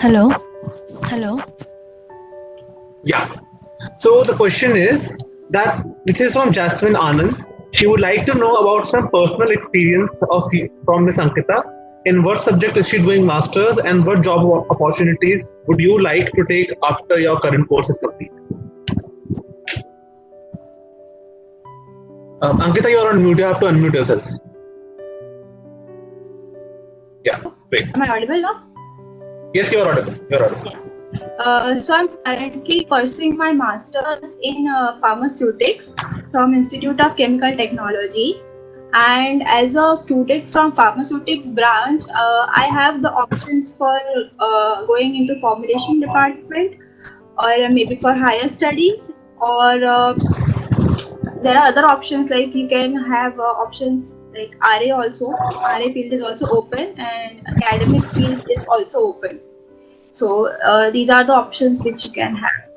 Hello. Hello. Yeah. So the question is that this is from Jasmine Anand. She would like to know about some personal experience from Miss Ankita. In what subject is she doing masters, and what job opportunities would you like to take after your current course is complete? Ankita, you're on mute. You have to unmute yourself. Yeah, Hello, great. am I audible now? Yes, you're audible. You're audible. Yeah. So I'm currently pursuing my master's in pharmaceutics from Institute of Chemical Technology. And as a student from pharmaceutics branch, I have the options for going into formulation department or maybe for higher studies or there are other options like you can have options like RA also. RA field is also open and academic field is also open. So these are the options which you can have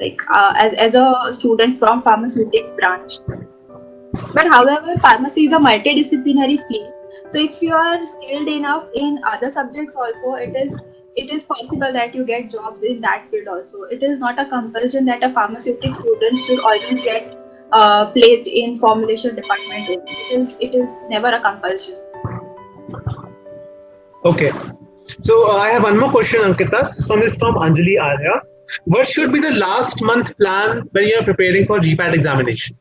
like as a student from pharmaceutics branch. But however, pharmacy is a multidisciplinary field. So if you are skilled enough in other subjects also, it is possible that you get jobs in that field also. It is not a compulsion that a pharmaceutics student should always get placed in formulation department only. It is never a compulsion. Okay. So I have one more question, Ankita. This one is from Anjali Arya. What should be the last month plan when you are preparing for GPAT examination?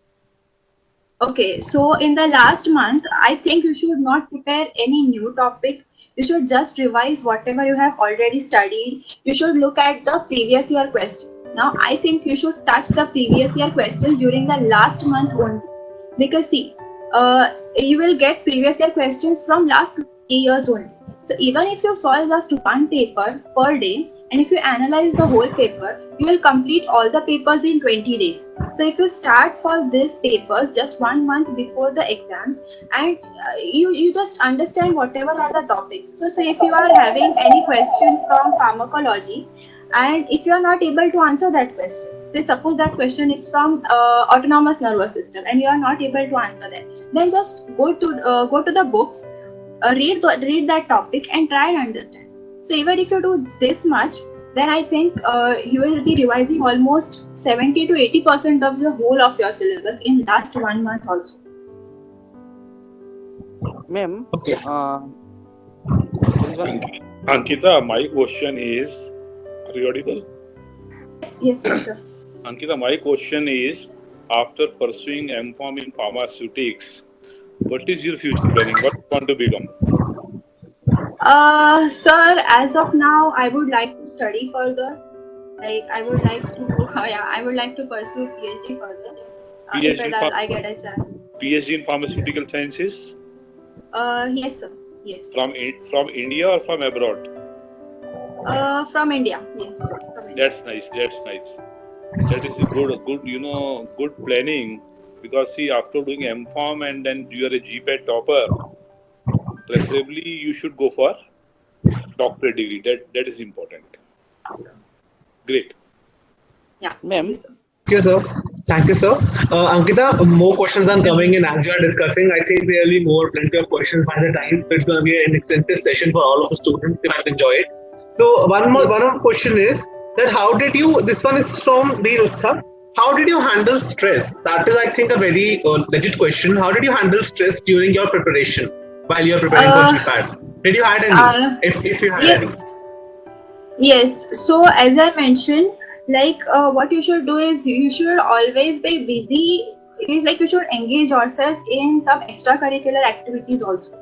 Okay, so in the last month, I think you should not prepare any new topic. You should just revise whatever you have already studied. You should look at the previous year questions. Now, I think you should touch the previous year questions during the last month only. Because see, you will get previous year questions from last 3 years only. So even if you solve just one paper per day, and if you analyze the whole paper, you will complete all the papers in 20 days. So if you start for this papers just 1 month before the exams, and you just understand whatever are the topics. So say if you are having any question from pharmacology, and if you are not able to answer that question, say suppose that question is from autonomous nervous system and you are not able to answer that, then just go to the books, read that topic and try and understand. So even if you do this much, then I think you will be revising almost 70 to 80% of the whole of your syllabus in last 1 month also. Ma'am, Okay. there is one. Ankita, my question is, are you audible? Yes, sir. Ankita, my question is, after pursuing MPharm in pharmaceutics, what is your future planning? What you want to become? Sir, as of now, I would like to study further. Like I would like to, I would like to pursue PhD further. If PhD, at all I get a chance. PhD in pharmaceutical sciences? Yes, sir. Yes. From India or from abroad? From India. Yes. From India. That's nice. That's nice. That is a good planning. Because see, after doing MPharm and then you are a GPAT topper, preferably you should go for doctorate degree. That is important. Great. Yeah. Ma'am. Thank you, sir. Thank you, sir. Ankita, more questions are coming in as you are discussing. I think there will be plenty of questions by the time. So it's going to be an extensive session for all of the students. They might enjoy it. So one more question is that how did you? This one is from the Rustha. How did you handle stress? That is, I think, a very legit question. How did you handle stress during your preparation while you are preparing for Uh, GPAT? Did you had any? If you had any? yes. Yes. So as I mentioned, like what you should do is you should always be busy. Like you should engage yourself in some extracurricular activities also.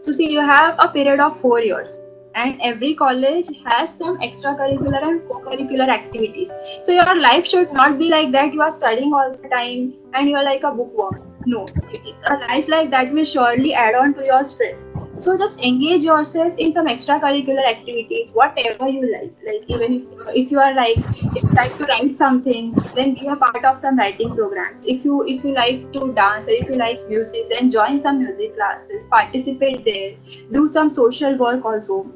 So see, you have a period of 4 years, and every college has some extracurricular and co-curricular activities. So your life should not be like that. You are studying all the time and you are like a bookworm. No, a life like that will surely add on to your stress. So just engage yourself in some extracurricular activities, whatever you like. Like even if you are like if you like to write something, then be a part of some writing programs. If you like to dance or if you like music, then join some music classes, participate there, do some social work also.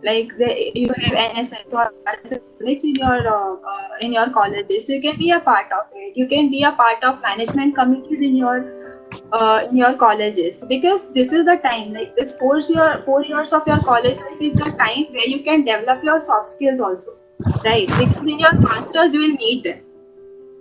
Like you have NSS or RSS units in your colleges, so you can be a part of it. You can be a part of management committees in your in your colleges, because this is the time, like this 4 years of your college life is the time where you can develop your soft skills also, right? Because in your masters you will need them.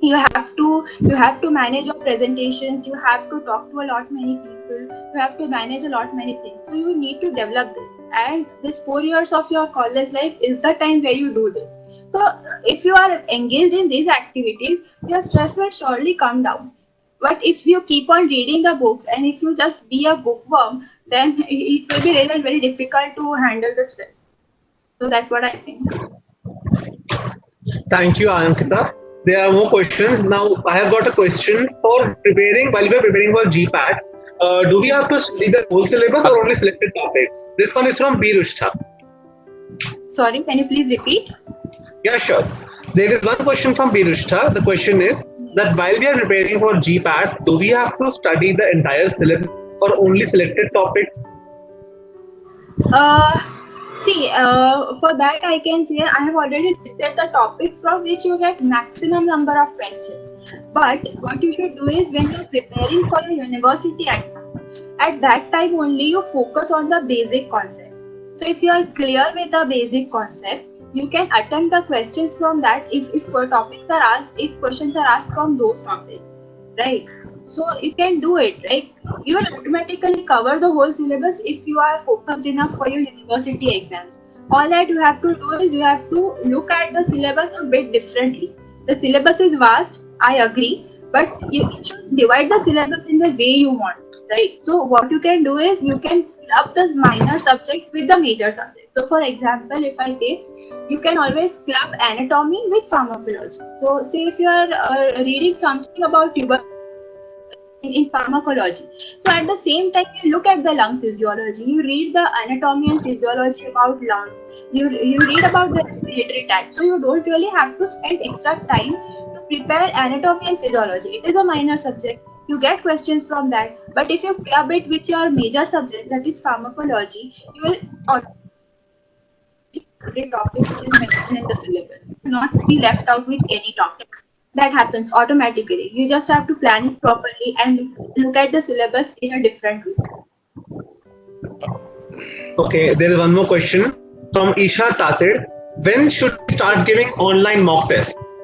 You have to manage your presentations, you have to talk to a lot many people, you have to manage a lot many things, so you need to develop this, and this 4 years of your college life is the time where you do this. So if you are engaged in these activities, your stress will surely come down. But if you keep on reading the books and if you just be a bookworm, then it will be really very difficult to handle the stress. So that's what I think. Thank you, Ankita. There are more questions. Now, I have got a question for preparing. While we are preparing for GPAT, do we have to study the whole syllabus or only selected topics? This one is from B. Rushtha. Sorry, can you please repeat? Yeah, sure. There is one question from B. Rushtha. The question is that while we are preparing for GPAT, do we have to study the entire syllabus or only selected topics? For that I can say I have already listed the topics from which you get maximum number of questions. But what you should do is, when you're preparing for your university exam, at that time only you focus on the basic concepts. So if you are clear with the basic concepts, you can attempt the questions from that if topics are asked, if questions are asked from those topics, right? So you can do it, right? You will automatically cover the whole syllabus if you are focused enough for your university exams. All that you have to do is you have to look at the syllabus a bit differently. The syllabus is vast, I agree, but you should divide the syllabus in the way you want, right? So what you can do is you can club the minor subjects with the major subjects. So for example, if I say, you can always club anatomy with pharmacology. So say if you are reading something about tuberculosis in pharmacology, so at the same time you look at the lung physiology, you read the anatomy and physiology about lungs, you read about the respiratory tract. So you don't really have to spend extra time to prepare anatomy and physiology. It is a minor subject, you get questions from that. But if you club it with your major subject, that is pharmacology, you will topic which is mentioned in the syllabus, not be left out with any topic. That happens automatically. You just have to plan it properly and look at the syllabus in a different way. Okay, there is one more question from Isha Tatir. When should we start giving online mock tests?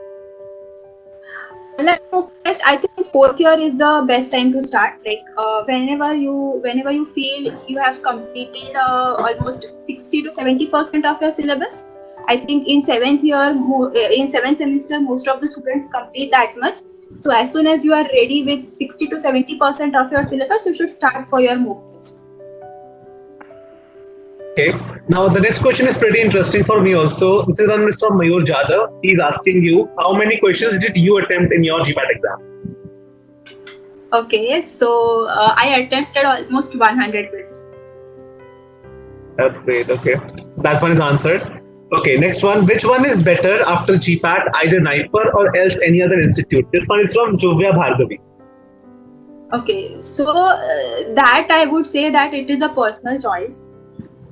I think 4th year is the best time to start. Like whenever you feel you have completed almost 60 to 70% of your syllabus. I think in 7th semester, most of the students complete that much. So as soon as you are ready with 60 to 70% of your syllabus, you should start for your mock test. Okay. Now the next question is pretty interesting for me also. This is one Mr. Mayur Jadhav. He's asking you, how many questions did you attempt in your GPAT exam? Okay, so I attempted almost 100 questions. That's great. Okay, that one is answered. Okay, next one. Which one is better after GPAT, either NIPER or else any other institute? This one is from Juvya Bhargavi. Okay, so that I would say that it is a personal choice.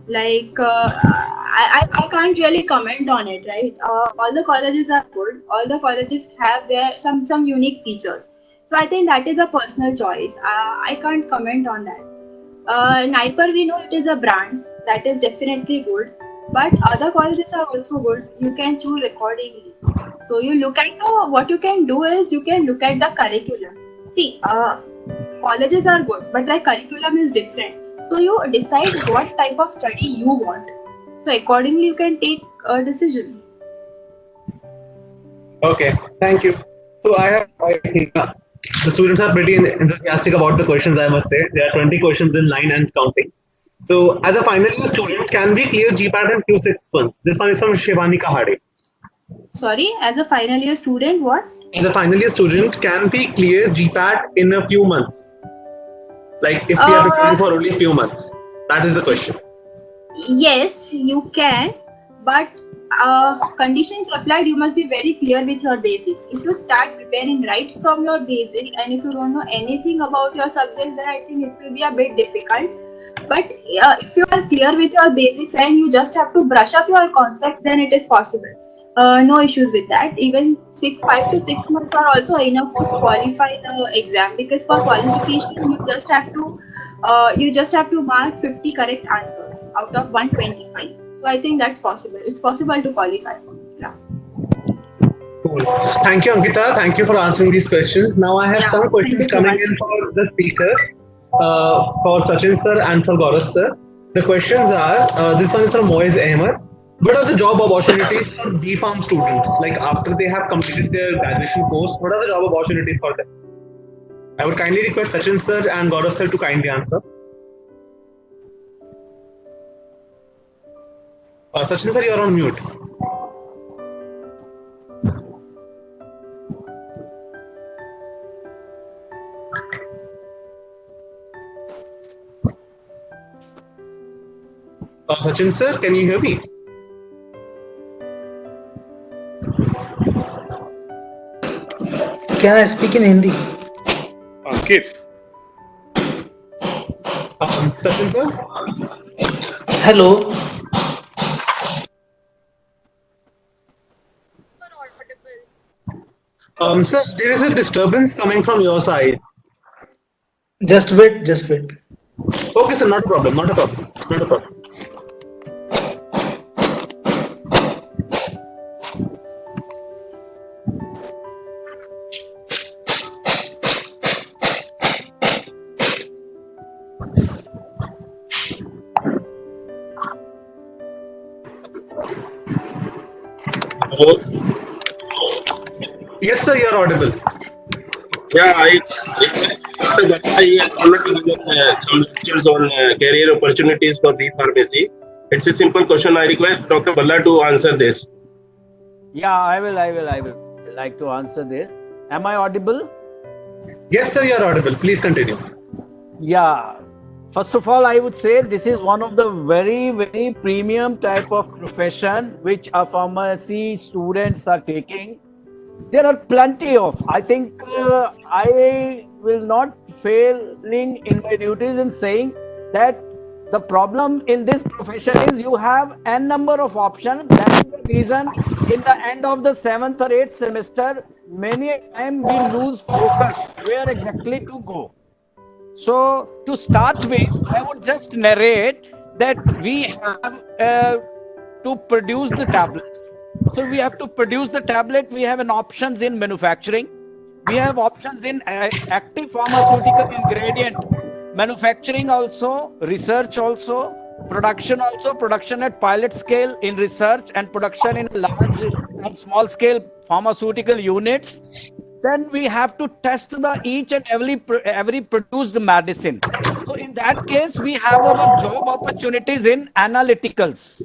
Like I can't really comment on it, right? All the colleges are good. All the colleges have their some unique features. So I think that is a personal choice. I can't comment on that. NIPER, we know it is a brand that is definitely good. But other colleges are also good. You can choose accordingly. So you look at what you can do is you can look at the curriculum. See, colleges are good, but the curriculum is different. So you decide what type of study you want. So accordingly, you can take a decision. Okay, thank you. So I think the students are pretty enthusiastic about the questions, I must say. There are 20 questions in line and counting. So as a final year student, can we clear GPAT in few 6 months? This one is from Shivani Kahade. Sorry, as a final year student, what? As a final year student, can we clear GPAT in a few months? Like if we are preparing for only a few months? That is the question. Yes, you can, but conditions applied, you must be very clear with your basics. If you start preparing right from your basics and if you don't know anything about your subject, then I think it will be a bit difficult. But if you are clear with your basics and you just have to brush up your concept, then it is possible. No issues with that. Even 5 to 6 months are also enough to qualify the exam, because for qualification you just have to mark 50 correct answers out of 125. So I think that's possible. It's possible to qualify. Yeah. Cool. Thank you, Ankita. Thank you for answering these questions. Now I have Yeah. some Thank you questions so coming much. in for the speakers, for Sachin sir and for Gaurav sir. The questions are, this one is from Moiz Ahmed. What are the job opportunities for B.Pharm students? Like after they have completed their graduation course, what are the job opportunities for them? I would kindly request Sachin sir and Gaurav sir to kindly answer. Sachin sir, you're on mute. Sachin sir, can you hear me? Can I speak in Hindi? Ankit, Sachin sir? Hello. Sir, there is a disturbance coming from your side. Just wait. Just wait. Okay, sir, not a problem, not a problem, not a problem. Hello. Yes, sir, you're audible. Yeah, I already given some lectures on career opportunities for B pharmacy. It's a simple question. I request Dr. Balla to answer this. Yeah, I will like to answer this. Am I audible? Yes, sir, you're audible. Please continue. Yeah. First of all, I would say this is one of the very, very premium type of profession which our pharmacy students are taking. There are plenty of. I think I will not failing in my duties in saying that the problem in this profession is you have n number of options. That is the reason in the end of the 7th or 8th semester, many a time we lose focus where exactly to go. So to start with, I would just narrate that we have to produce the tablets. So we have to produce the tablet. We have an options in manufacturing. We have options in active pharmaceutical ingredient manufacturing, also research, also production at pilot scale in research, and production in large and small scale pharmaceutical units. Then we have to test the each and every produced medicine. So in that case, we have our job opportunities in analyticals,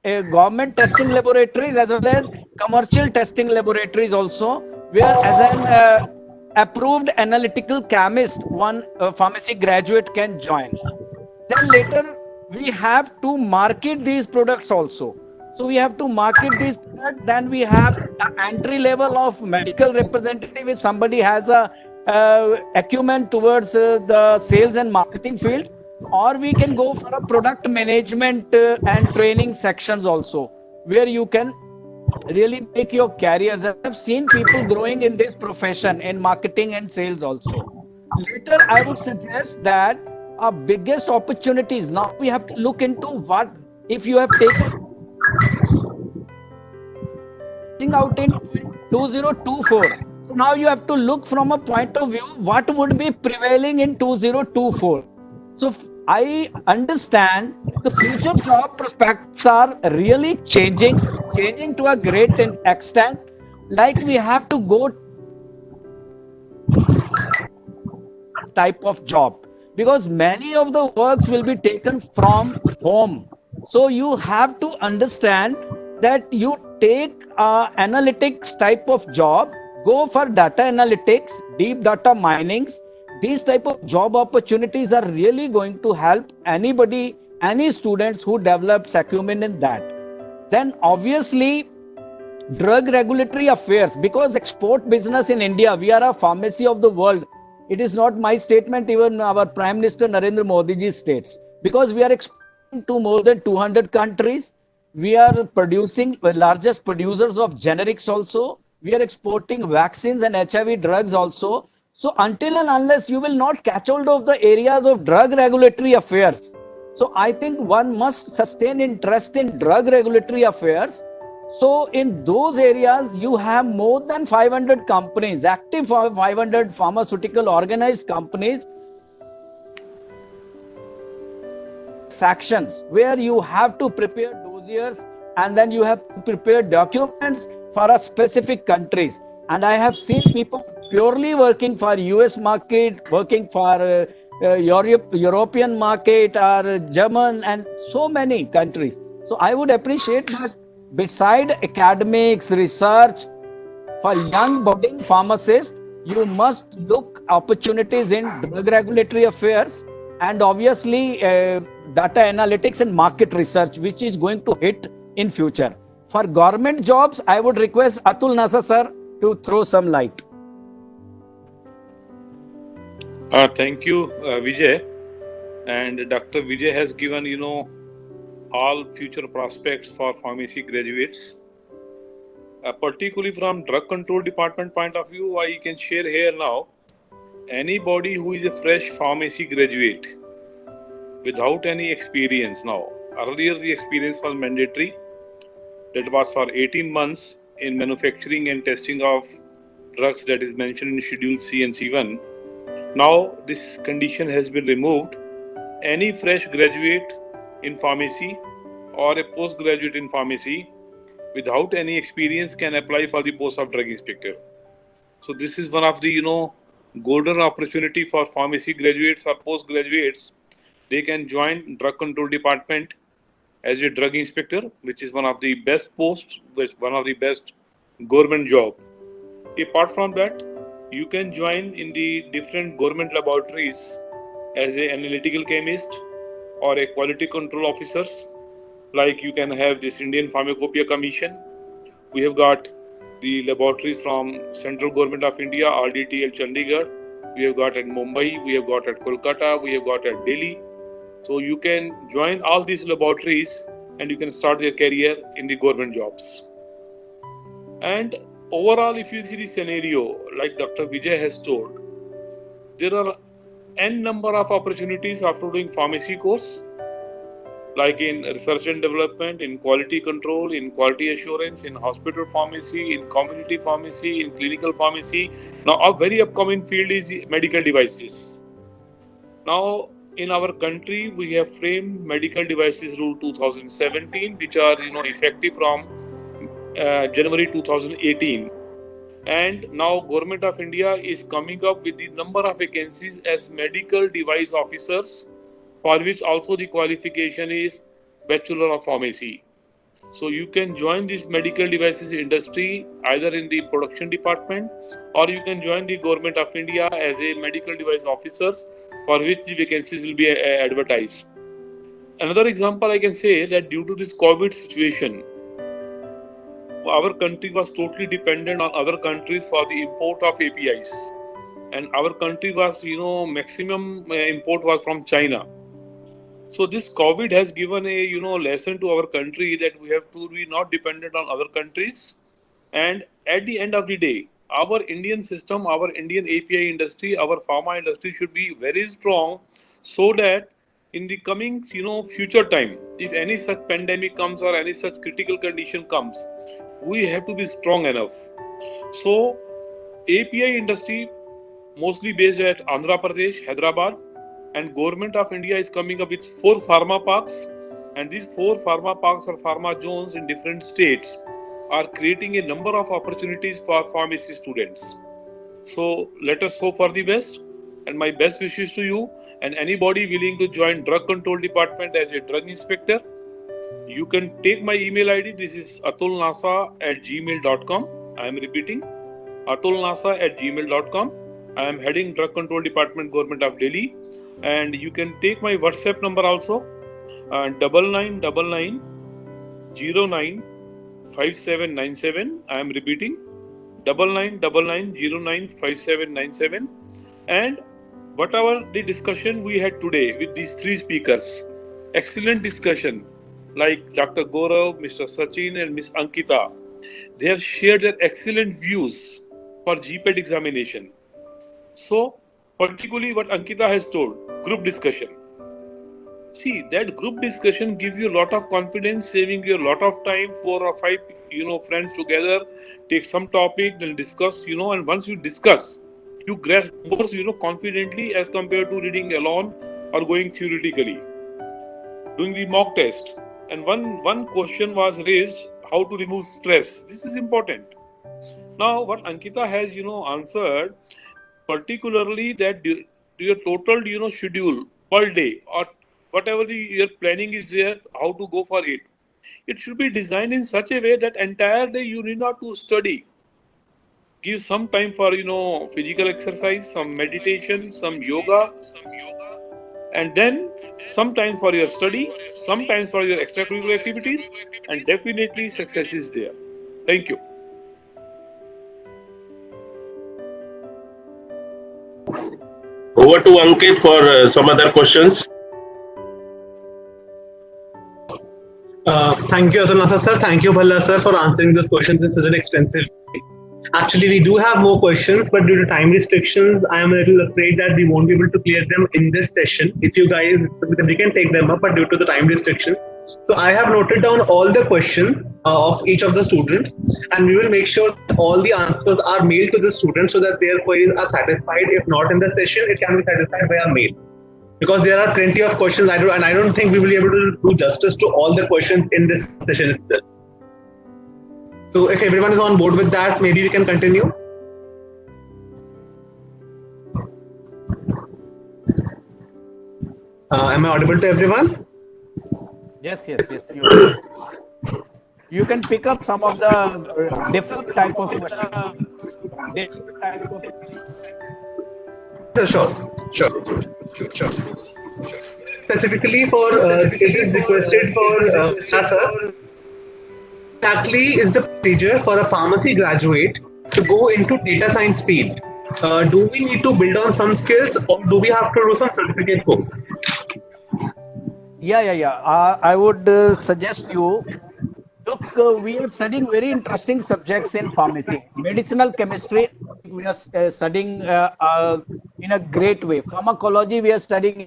government testing laboratories as well as commercial testing laboratories also, where as an approved analytical chemist, one pharmacy graduate can join. Then later we have to market these products also. So we have to market these products. Then we have an entry level of medical representative. If somebody has a acumen towards the sales and marketing field, or we can go for a product management and training sections also, where you can really make your careers. I've seen people growing in this profession in marketing and sales also. Later, I would suggest that our biggest opportunities, now we have to look into what if you have taken out in 2024. So now you have to look from a point of view what would be prevailing in 2024. So I understand the future job prospects are really changing to a great extent. Like we have to go type of job, because many of the works will be taken from home. So you have to understand that you take analytics type of job, go for data analytics, deep data minings. These type of job opportunities are really going to help anybody, any students who develops acumen in that. Then obviously drug regulatory affairs, because export business in India, we are a pharmacy of the world. It is not my statement, even our Prime Minister Narendra Modi ji states, because we are exporting to more than 200 countries. We are producing the largest producers of generics also. We are exporting vaccines and HIV drugs also. So until and unless you will not catch hold of the areas of drug regulatory affairs. So I think one must sustain interest in drug regulatory affairs. So in those areas, you have more than 500 companies, active 500 pharmaceutical organized companies, sections where you have to prepare dossiers and then you have to prepare documents for a specific countries. And I have seen people purely working for US market, working for European market or German and so many countries. So I would appreciate that beside academics, research, for young budding pharmacists, you must look opportunities in drug regulatory affairs and obviously data analytics and market research, which is going to hit in future. For government jobs, I would request Atul Nasa sir to throw some light. Thank you, Vijay. And Dr. Vijay has given, all future prospects for pharmacy graduates. Particularly from drug control department point of view, I can share here now, anybody who is a fresh pharmacy graduate without any experience now, earlier the experience was mandatory, that was for 18 months in manufacturing and testing of drugs that is mentioned in Schedule C and C1. Now this condition has been removed. Any fresh graduate in pharmacy or a postgraduate in pharmacy without any experience can apply for the post of drug inspector. So this is one of the golden opportunity for pharmacy graduates or postgraduates. They can join drug control department as a drug inspector, which is one of the best posts, one of the best government job. Apart from that, you can join in the different government laboratories as an analytical chemist or a quality control officers. Like you can have this Indian Pharmacopoeia Commission. We have got the laboratories from Central Government of India, RDTL Chandigarh. We have got at Mumbai, we have got at Kolkata, we have got at Delhi. So you can join all these laboratories and you can start your career in the government jobs. And overall, if you see the scenario, like Dr. Vijay has told, there are n number of opportunities after doing pharmacy course, like in research and development, in quality control, in quality assurance, in hospital pharmacy, in community pharmacy, in clinical pharmacy. Now, a very upcoming field is medical devices. Now, in our country, we have framed Medical Devices Rule 2017, which are effective from January 2018. And now Government of India is coming up with the number of vacancies as medical device officers, for which also the qualification is Bachelor of Pharmacy. So you can join this medical devices industry either in the production department, or you can join the Government of India as a medical device officers, for which the vacancies will be advertised. Another example I can say that due to this COVID situation, our country was totally dependent on other countries for the import of APIs, and our country was, maximum import was from China. So this COVID has given a, lesson to our country that we have to be not dependent on other countries. And at the end of the day, our Indian system, our Indian API industry, our pharma industry should be very strong, so that in the coming, future time, if any such pandemic comes or any such critical condition comes, we have to be strong enough. So API industry mostly based at Andhra Pradesh, Hyderabad, and Government of India is coming up with 4 pharma parks, and these 4 pharma parks or pharma zones in different states are creating a number of opportunities for pharmacy students. So let us hope for the best, and my best wishes to you and anybody willing to join drug control department as a drug inspector. You can take my email ID. This is atulnasa@gmail.com. I am repeating, atulnasa@gmail.com. I am heading drug control department, Government of Delhi. And you can take my WhatsApp number also, 9999 09 5797. I am repeating, 9999 09 5797. And whatever the discussion we had today with these 3 speakers, excellent discussion. like Dr. Gaurav, Mr. Sachin, and Ms. Ankita. They have shared their excellent views for GPET examination. So, particularly what Ankita has told, group discussion. See, that group discussion gives you a lot of confidence, saving you a lot of time. 4 or 5, friends together, take some topic, then discuss, and once you discuss, you grasp more, confidently as compared to reading alone or going theoretically. Doing the mock test. And one question was raised, how to remove stress. This is important. Now, what Ankita has, answered, particularly that your total, schedule per day or whatever your planning is there, how to go for it. It should be designed in such a way that entire day you need not to study. Give some time for, physical exercise, some meditation, some yoga, and then some time for your study, sometimes for your extracurricular activities, and definitely success is there. Thank you. Over to Ankit for some other questions. Thank you, Asanasa sir. Thank you, Bhalla sir, for answering this question in such an extensive way. Actually, we do have more questions, but due to time restrictions, I am a little afraid that we won't be able to clear them in this session. If you guys, we can take them up, but due to the time restrictions. So I have noted down all the questions of each of the students, and we will make sure that all the answers are mailed to the students so that their queries are satisfied. If not in the session, it can be satisfied via mail. Because there are plenty of questions, I don't think we will be able to do justice to all the questions in this session itself. So if everyone is on board with that, maybe we can continue. Am I audible to everyone? Yes. You can pick up some of the different type of questions. Sure. Specifically for it is requested for sir. Exactly is the procedure for a pharmacy graduate to go into data science field? Do we need to build on some skills, or do we have to do some certificate course? Yeah. I would suggest you. Look, we are studying very interesting subjects in pharmacy. Medicinal chemistry, we are studying in a great way. Pharmacology, we are studying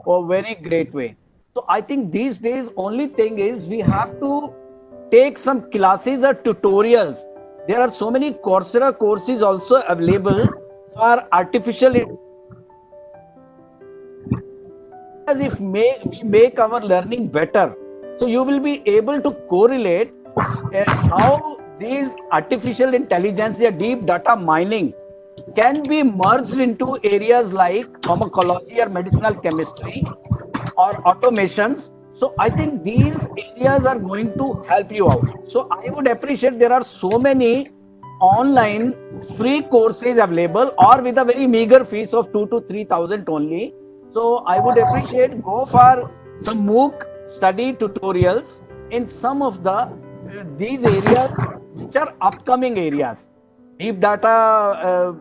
a very great way. So I think these days, only thing is we have to take some classes or tutorials. There are so many Coursera courses also available for artificial intelligence. As if we make our learning better. So you will be able to correlate how these artificial intelligence or deep data mining can be merged into areas like pharmacology or medicinal chemistry or automations. So I think these areas are going to help you out. So I would appreciate there are so many online free courses available or with a very meager fees of 2,000 to 3,000 only. So I would appreciate go for some MOOC study tutorials in some of these areas which are upcoming areas. Deep data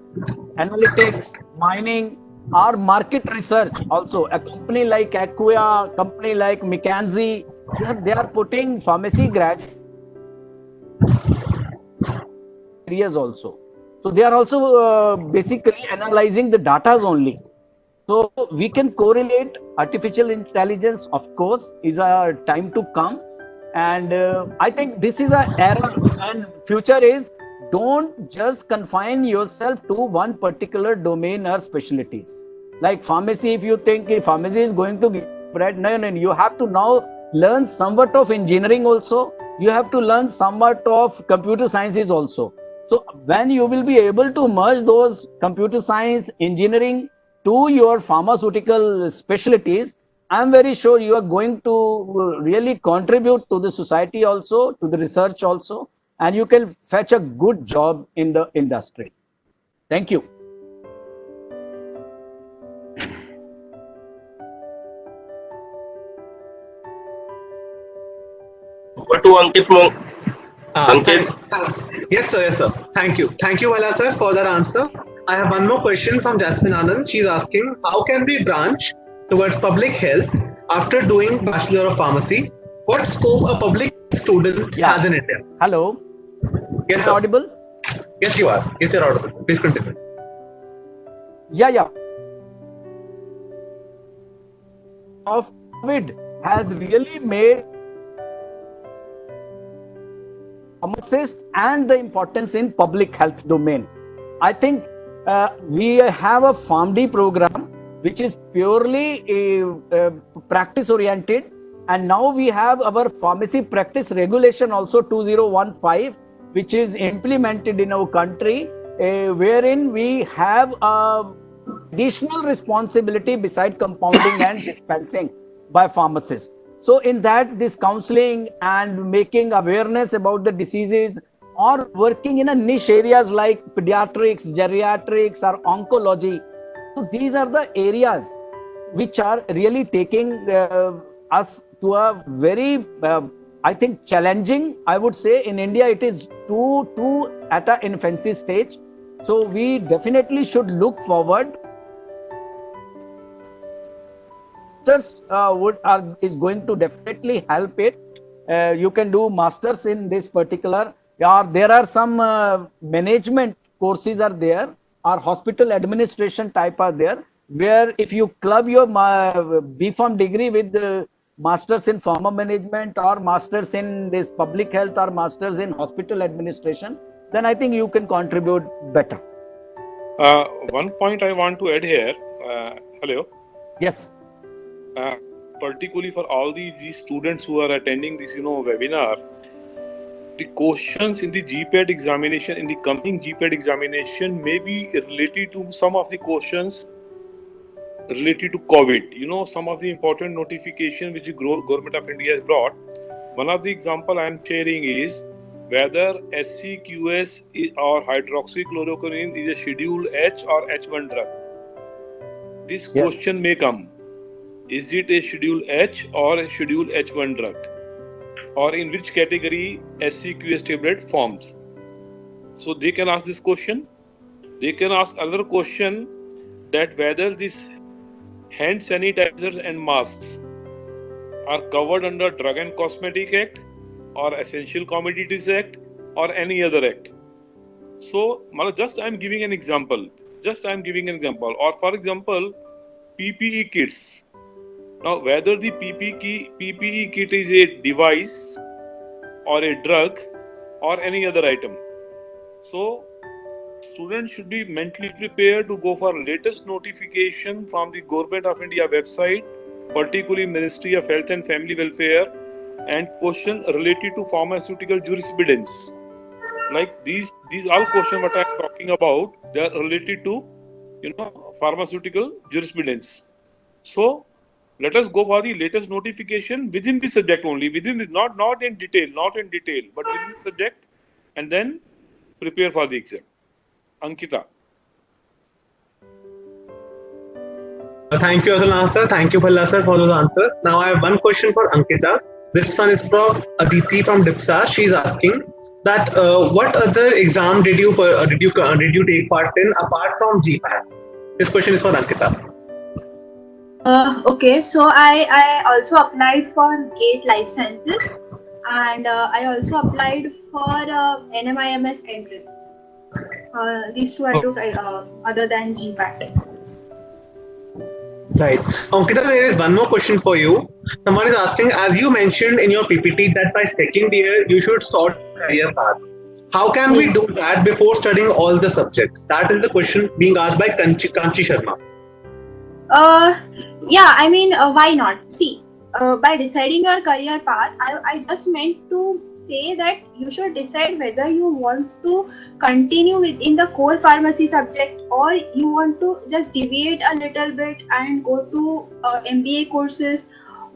analytics, mining, or market research also. A company like Acquia, company like McKinsey, they are putting pharmacy graduate areas also. So they are also basically analyzing the data only. So we can correlate artificial intelligence, of course, is a time to come. And I think this is an era and future is don't just confine yourself to one particular domain or specialties. Like pharmacy, if you think pharmacy is going to give bread, no, you have to now learn somewhat of engineering also. You have to learn somewhat of computer sciences also. So when you will be able to merge those computer science, engineering to your pharmaceutical specialties, I'm very sure you are going to really contribute to the society also, to the research also, and you can fetch a good job in the industry. Thank you. Over to Ankit. Yes, sir. Thank you, Bhalla sir, for that answer. I have one more question from Jasmine Anand. She's asking, how can we branch towards public health after doing Bachelor of Pharmacy? what scope a public student Yeah. has in India? Hello. Yes, Am I sir. audible? Yes, you are. Yes, you're audible. Please continue. Yeah. Of COVID has really made pharmacist and the importance in public health domain. I think we have a PharmD program which is purely practice oriented, and now we have our pharmacy practice regulation also 2015, which is implemented in our country, wherein we have additional responsibility beside compounding and dispensing by pharmacists. So in that, this counseling and making awareness about the diseases, or working in a niche areas like pediatrics, geriatrics, or oncology. So these are the areas which are really taking us to a very, I think, challenging. I would say in India it is too at an infancy stage. So we definitely should look forward. Is going to definitely help it. You can do masters in this particular. There are some management courses are there, or hospital administration type are there, where if you club your BPharm degree with the masters in pharma management, or masters in this public health, or masters in hospital administration, then I think you can contribute better. One point I want to add here. Hello. Yes. Particularly for all these students who are attending this, webinar, the questions in the GPAT examination, in the coming GPAT examination, may be related to some of the questions related to COVID. Some of the important notification which the government of India has brought. One of the example I am sharing is whether SCQS or hydroxychloroquine is a Schedule H or H1 drug. This question may come. Is it a Schedule H or a Schedule H1 drug? Or in which category SCQS tablet forms? So they can ask this question. They can ask another question, that whether this hand sanitizers and masks are covered under Drug and Cosmetic Act or Essential Commodities Act or any other act. So just I am giving an example. Or for example, PPE kits. Now, whether the PPE kit is a device or a drug or any other item. So, students should be mentally prepared to go for latest notification from the Government of India website, particularly Ministry of Health and Family Welfare, and question related to pharmaceutical jurisprudence. Like these all questions what I am talking about, they are related to, pharmaceutical jurisprudence. So, let us go for the latest notification within the subject only, within this, not in detail, but within the subject, and then prepare for the exam. Ankita. Thank you, Azul sir. Thank you, Bhalla sir, for those answers. Now I have one question for Ankita. This one is from Aditi from DIPSA. She's asking that what other exam did you take part in apart from GPAT? This question is for Ankita. Okay, so I also applied for GATE Life Sciences, and I also applied for NMIMS entrance. These two I took other than GPAT. Right. Ankita, there is one more question for you. Someone is asking, as you mentioned in your PPT, that by second year you should sort career path. How can we do that before studying all the subjects? That is the question being asked by Kanchi Sharma. Why not? See, by deciding your career path, I just meant to say that you should decide whether you want to continue within the core pharmacy subject, or you want to just deviate a little bit and go to MBA courses,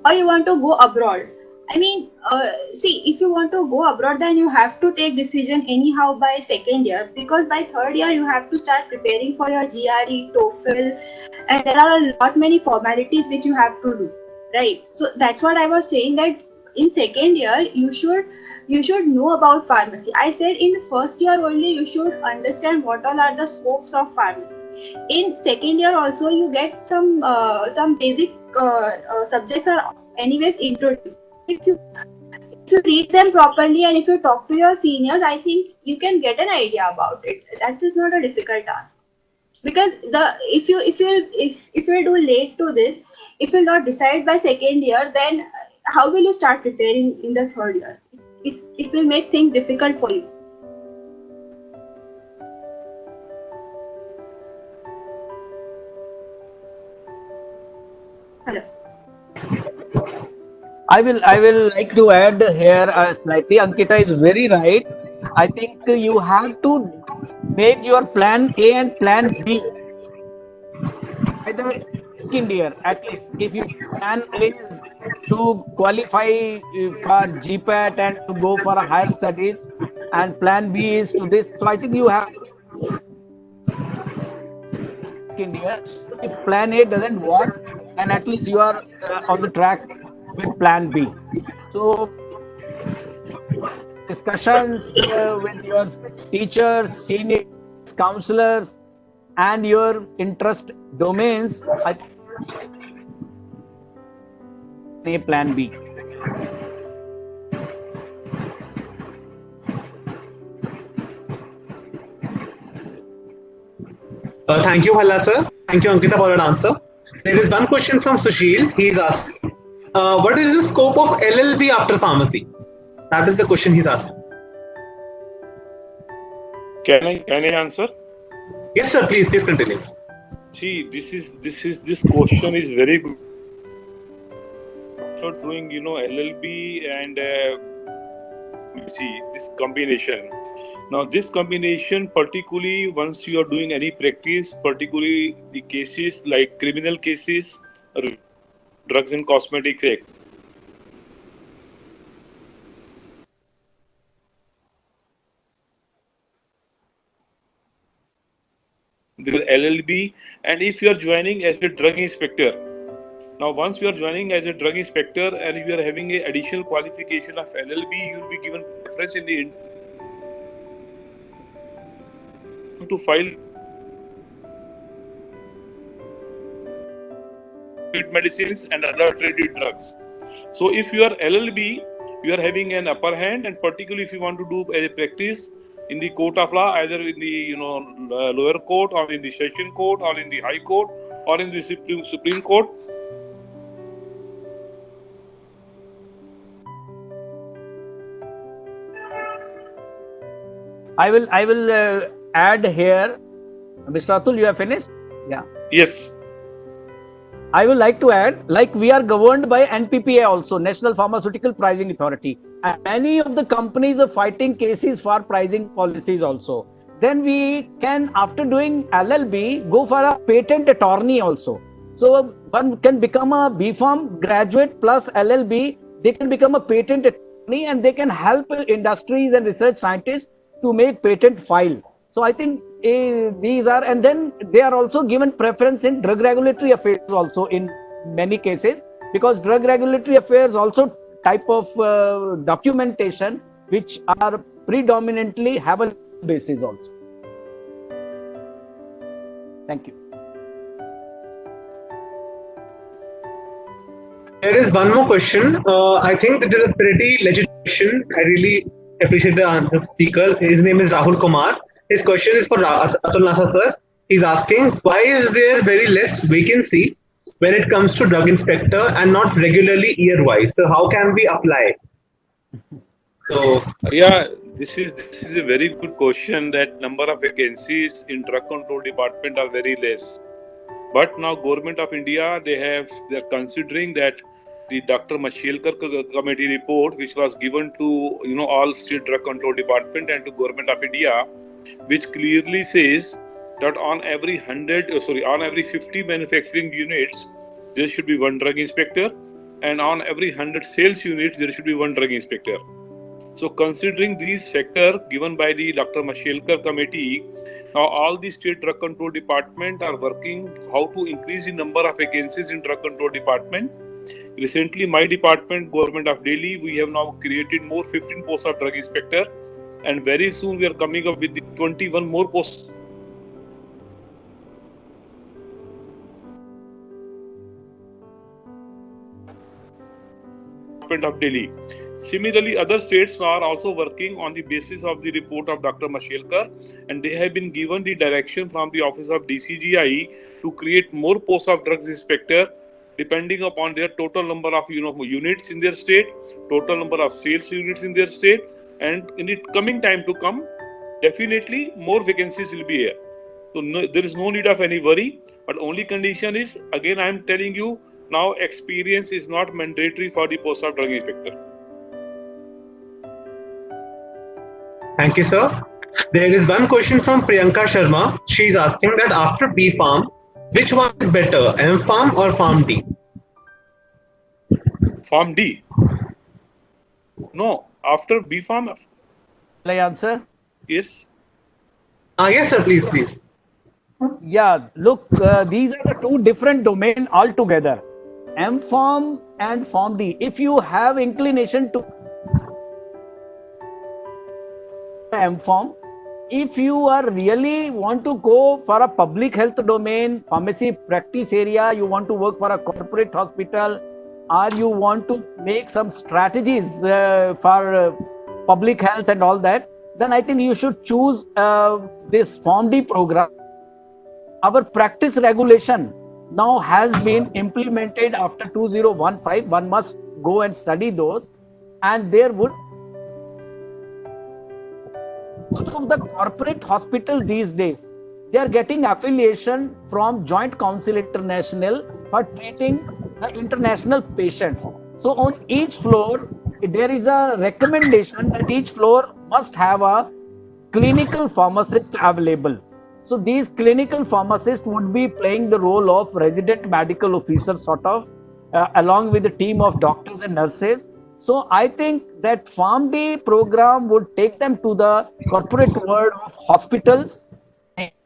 or you want to go abroad. If you want to go abroad, then you have to take decision anyhow by second year, because by third year you have to start preparing for your GRE, TOEFL, and there are a lot many formalities which you have to do, right? So that's what I was saying, that in second year you should know about pharmacy. I said in the first year only you should understand what all are the scopes of pharmacy. In second year also you get some basic subjects are anyways introduced. if you read them properly and if you talk to your seniors, I think you can get an idea about it. That is not a difficult task. Because if you do late to this, if you'll not decide by second year, then how will you start preparing in the third year? It will make things difficult for you. Hello. I will like to add here slightly. Ankita is very right. I think you have to make your plan A and plan B. By the way, second year at least. If your plan is to qualify for GPAT and to go for a higher studies, and plan B is to this, so I think you have second year. So if plan A doesn't work, then at least you are on the track with plan B. So discussions with your teachers, seniors, counselors, and your interest domains, I think a plan B. Thank you, Bhalla sir. Thank you, Ankita, for that answer. There is one question from Sushil. He is asking, what is the scope of LLB after pharmacy? That is the question he's asking. Can I answer? Yes, sir. Please continue. See, this question is very good. After doing, LLB and see this combination. Now, this combination, particularly once you are doing any practice, particularly the cases like criminal cases, or drugs and cosmetics act. The LLB, and if you are joining as a drug inspector, now once you are joining as a drug inspector and you are having a additional qualification of LLB, you will be given preference in the to file medicines and adulterated drugs. So if you are LLB, you are having an upper hand, and particularly if you want to do a practice in the court of law, either in the lower court or in the session court or in the high court or in the Supreme Court. I will add here. Mr. Atul, you have finished? Yeah. Yes. I would like to add, like we are governed by NPPA also, National Pharmaceutical Pricing Authority. And many of the companies are fighting cases for pricing policies also. Then we can, after doing LLB, go for a patent attorney also. So one can become a B.Pharm graduate plus LLB. They can become a patent attorney and they can help industries and research scientists to make patent file. So I think these are, and then they are also given preference in drug regulatory affairs also in many cases, because drug regulatory affairs also type of documentation which are predominantly have a basis also. Thank you. There is one more question. I think it is a pretty legit question. I really appreciate the answer speaker. His name is Rahul Kumar. His question is for Atul Nasa sir. He's asking, why is there very less vacancy when it comes to drug inspector and not regularly year-wise? So how can we apply? So yeah, this is a very good question. That number of vacancies in drug control department are very less. But now Government of India, they are considering that the Dr. Mashelkar committee report, which was given to all state drug control department and to Government of India, which clearly says that on every 50 manufacturing units, there should be one drug inspector, and on every 100 sales units, there should be one drug inspector. So considering these factors given by the Dr. Mashelkar committee, now all the state drug control department are working how to increase the number of vacancies in drug control department. Recently, my department, Government of Delhi, we have now created more 15 posts of drug inspector, and very soon we are coming up with the 21 more posts. Government of Delhi. Similarly, other states are also working on the basis of the report of Dr. Mashelkar, and they have been given the direction from the office of DCGI to create more posts of drugs inspector depending upon their total number of units in their state, total number of sales units in their state, and in the coming time to come, definitely more vacancies will be here. So there is no need of any worry, but only condition is, again I am telling you, now experience is not mandatory for the post of drug inspector. Thank you, sir. There is one question from Priyanka Sharma. She is asking that after B Farm, which one is better, M Farm or Farm D? Farm D. No, after B Farm, Will I answer? yes. Yes, sir. Please. Yeah, look, these are the two different domains altogether. M Farm and Farm D. If you have inclination to M Farm, if you are really want to go for a public health domain, pharmacy practice area, you want to work for a corporate hospital, or you want to make some strategies for public health and all that, then I think you should choose this Farm D program. Our practice regulation now has been implemented after 2015. One must go and study those, and there would most of the corporate hospital these days, they are getting affiliation from Joint Council International for treating the international patients. So on each floor, there is a recommendation that each floor must have a clinical pharmacist available. So these clinical pharmacists would be playing the role of resident medical officers, sort of, along with a team of doctors and nurses. So I think that Farm D program would take them to the corporate world of hospitals,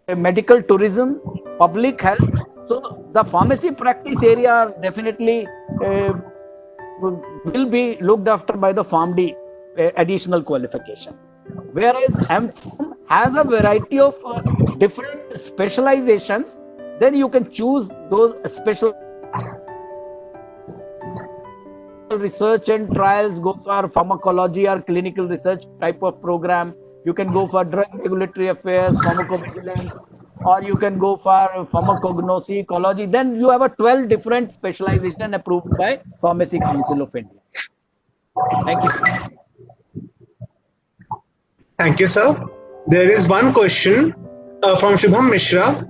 medical tourism, public health. So the pharmacy practice area definitely will be looked after by the Farm D additional qualification. Whereas M.Pharm has a variety of different specializations, then you can choose those special research and trials, go for pharmacology or clinical research type of program. You can go for drug regulatory affairs, pharmacovigilance, or you can go for pharmacognosy, ecology. Then you have a 12 different specialization approved by Pharmacy Council of India. Thank you. Thank you, sir. There is one question from Shubham Mishra,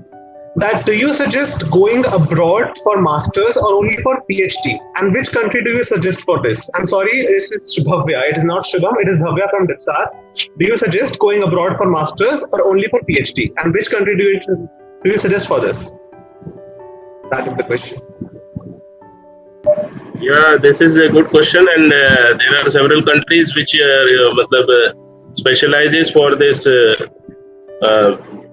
that do you suggest going abroad for masters or only for PhD? And which country do you suggest for this? I'm sorry, this is Bhavya. It is not Shubham, it is Bhavya from Dipsar. Do you suggest going abroad for masters or only for PhD? And which country do you suggest for this? That is the question. Yeah, this is a good question, and there are several countries which specializes for this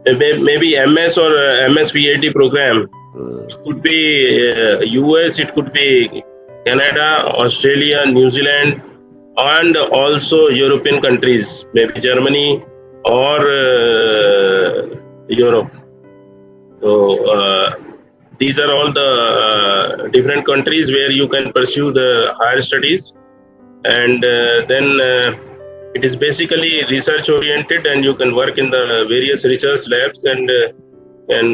maybe MS or MS PhD program. It could be US, it could be Canada, Australia, New Zealand, and also European countries, maybe Germany or Europe. So these are all the different countries where you can pursue the higher studies, and then it is basically research oriented, and you can work in the various research labs and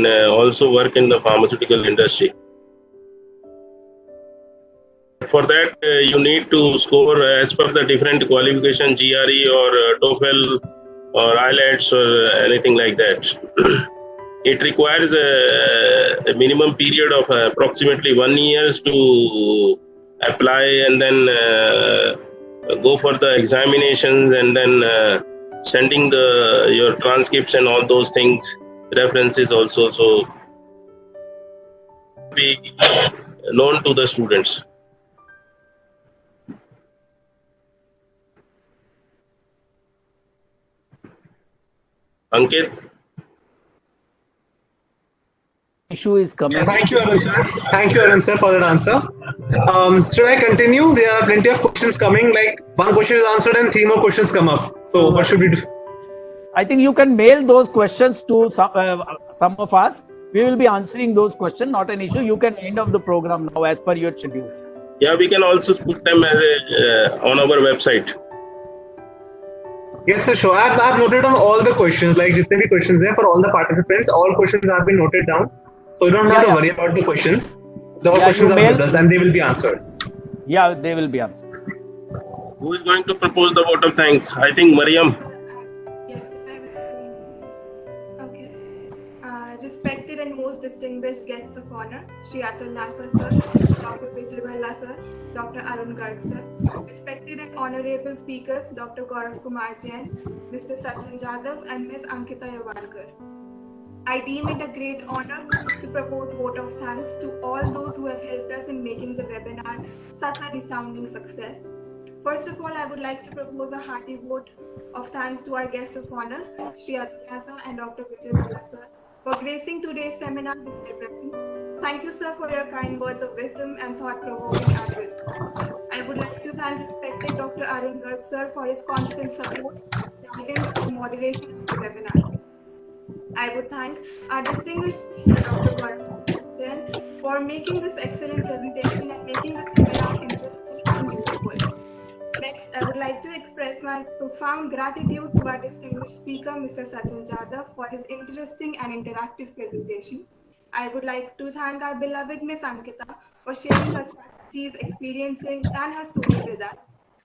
also work in the pharmaceutical industry. For that, you need to score as per the different qualification, GRE or TOEFL or IELTS or anything like that. It requires a minimum period of approximately 1 year to apply and then go for the examinations, and then sending your transcripts and all those things, references also, so be known to the students. Ankit? Issue is coming. Thank you, Arun sir. Thank you, Arun sir, for that answer. Should I continue? There are plenty of questions coming. Like one question is answered and 3 more questions come up. So what should we do? I think you can mail those questions to some of us. We will be answering those questions. Not an issue. You can end of the program now as per your schedule. Yeah, we can also put them as on our website. Yes, sir, sure. I've noted down all the questions, like jitne bhi questions there for all the participants. All questions have been noted down. So you don't need to worry about the questions. The all questions you are mail- with us and they will be answered. Yeah, they will be answered. Who is going to propose the vote of thanks? I think Mariam. Yes, okay. Respected and most distinguished guests of honor, Shri Atul Lasa sir, Dr. Vijay Bhalla sir, Dr. Arun Garg sir, respected and honorable speakers, Dr. Gaurav Kumar Jain, Mr. Sachin Jadhav, and Ms. Ankita Yavalkar. I deem it a great honor to propose vote of thanks to all those who have helped us in making the webinar such a resounding success. First of all, I would like to propose a hearty vote of thanks to our guests of honor, Shri Atul Lasa and Dr. Vijay Bhalla sir, for gracing today's seminar with their presence. Thank you, sir, for your kind words of wisdom and thought-provoking address. I would like to thank respected Dr. Arun Garg sir for his constant support, guidance, and moderation of the webinar. I would thank our distinguished speaker, Dr. Gaurav Jain, for making this excellent presentation and making the seminar interesting and useful. Next, I would like to express my profound gratitude to our distinguished speaker, Mr. Sachin Jadhav, for his interesting and interactive presentation. I would like to thank our beloved Ms. Ankita for sharing her strategies, experiences, and her story with us.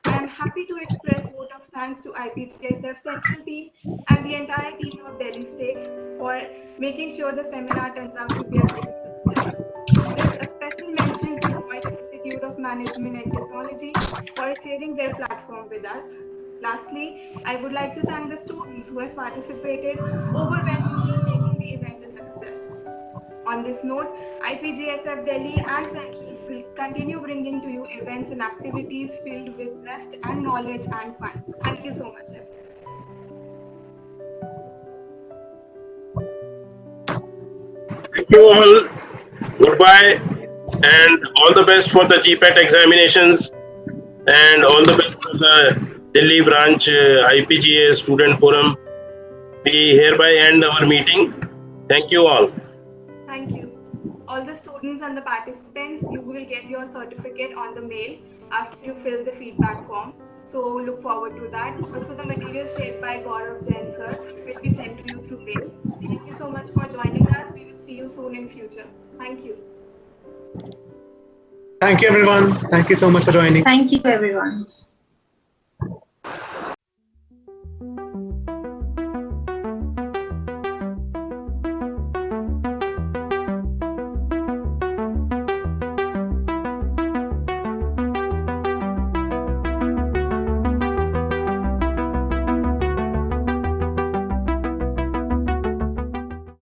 I am happy to express vote of thanks to IPGSF Central team and the entire team of Delhi State for making sure the seminar turns out to be a great success. This a special mention to Noida Institute of Management and Technology for sharing their platform with us. Lastly, I would like to thank the students who have participated overwhelmingly, making the event a success. On this note, IPGSF Delhi and Central will continue bringing to you events and activities filled with zest and knowledge and fun. Thank you so much, everyone. Thank you all. Goodbye. And all the best for the GPAT examinations. And all the best for the Delhi branch IPGA Student Forum. We hereby end our meeting. Thank you all. Thank you. All the students and the participants, you will get your certificate on the mail after you fill the feedback form. So look forward to that. Also, the material shared by Gaurav Jain sir will be sent to you through mail. Thank you so much for joining us. We will see you soon in future. Thank you. Thank you, everyone. Thank you so much for joining. Thank you, everyone.